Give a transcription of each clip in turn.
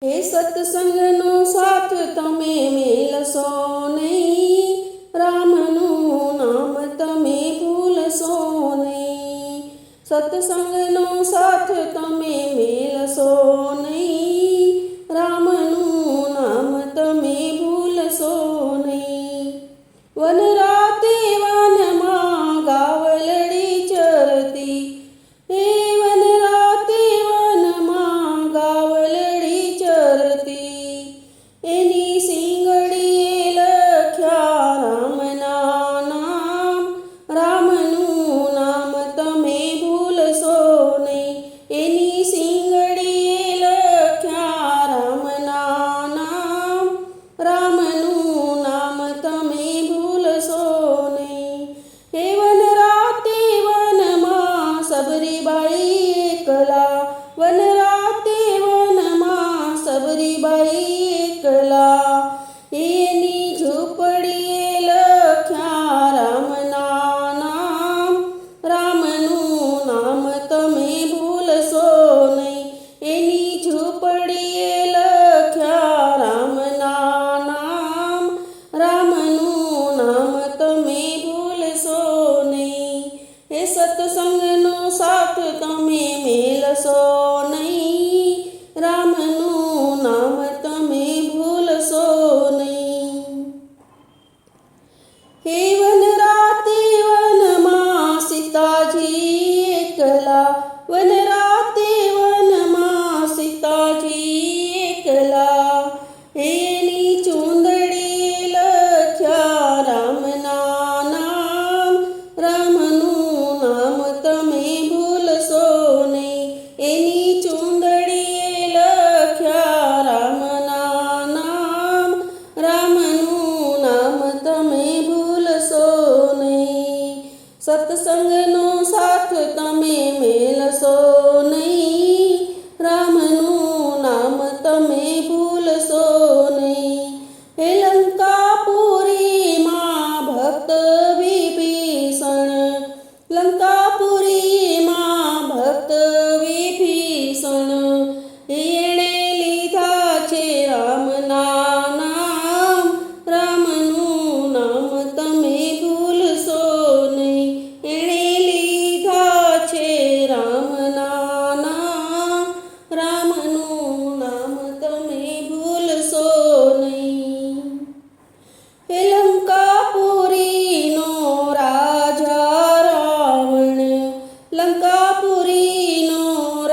હે સત્સંગનો સાથ તમે મેલશો નહીં, રામનું નામ તમે ભૂલશો નહીં. સત્સંગનો સાથ તમે મેલશો નહીં, રામનું નામ તમે ભૂલશો નહીં. વન રાતે વનમાં ગાવલડી ચરતી, હે વન રાતે વનમાં ગાવલડી ચરતી, એની સિંગડીએ લખ્યા રામના નામ, રામનું નામ તમે ભૂલશો નહીં. એની સિંગડીએ લખ્યા રામના નામ, રામનું નામ તમે ભૂલશો નહીં. હે વન રાતે વનમાં સબરીબાઈ એકલા, વન રાતે વનમાં સબરીબાઈ એકલા, એની ઝૂંપડીએ લખ્યા રામના નામ, રામનું નામ તમે ભૂલશો નહીં. એની ઝૂંપડીએ લખ્યા રામના નામ, રામનું નામ તમે ભૂલશો નહીં. હે સત્સંગનો સાથ તમે મેલશો નહીં, રામનું નામ તમે ભૂલશો નહીં. હે વન રાતે વનમાં સીતાજી એકલા, વન રાતે વનમાં સીતાજી એકલા, એની ચૂંદડીએ લખ્યા રામના નામ, રામનું નામ તમે ભૂલશો નહીં. એની ચૂંદડીએ લખ્યા રામના નામ, રામનું નામ તમે ભૂલશો નહીં. સત્સંગનો સાથ તમે મેલશો નહીં, રામનું નામ તમે ભૂલશો નહીં. હે લંકાપુરીમાં ભક્ત વિભીષણ, લંકાપુરીમાં ભક્ત વિભીષણ, એણે લીધા છે રામના નામ, રામનું નામ તમે ભૂલશો નહીં. એણે લીધા છે રામના નામ, રામનું નામ તમે ભૂલશો નહીં. હે લંકાપુરીનો રાજા રાવણ, લંકાપુરીનો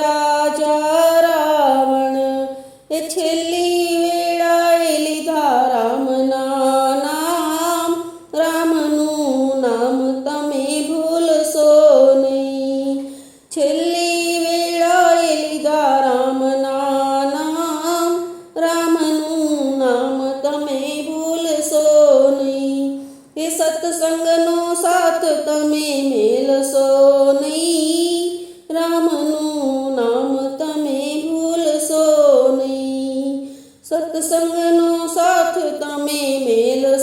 રાજા રાવણ, એ છેલ્લી વેળાએ લીધા રામના નામ, રામનું નામ તમે ભૂલશો નહીં. છેલ્લી વેળાએ લીધા રામના નામ, રામનું નામ તમે ભૂલશો નહીં. એ સત્સંગનો સાથ તમે મેલશો નહીં, રામનું નામ તમે ભૂલશો નહીં. સત્સંગનો સાથ તમે મેલશો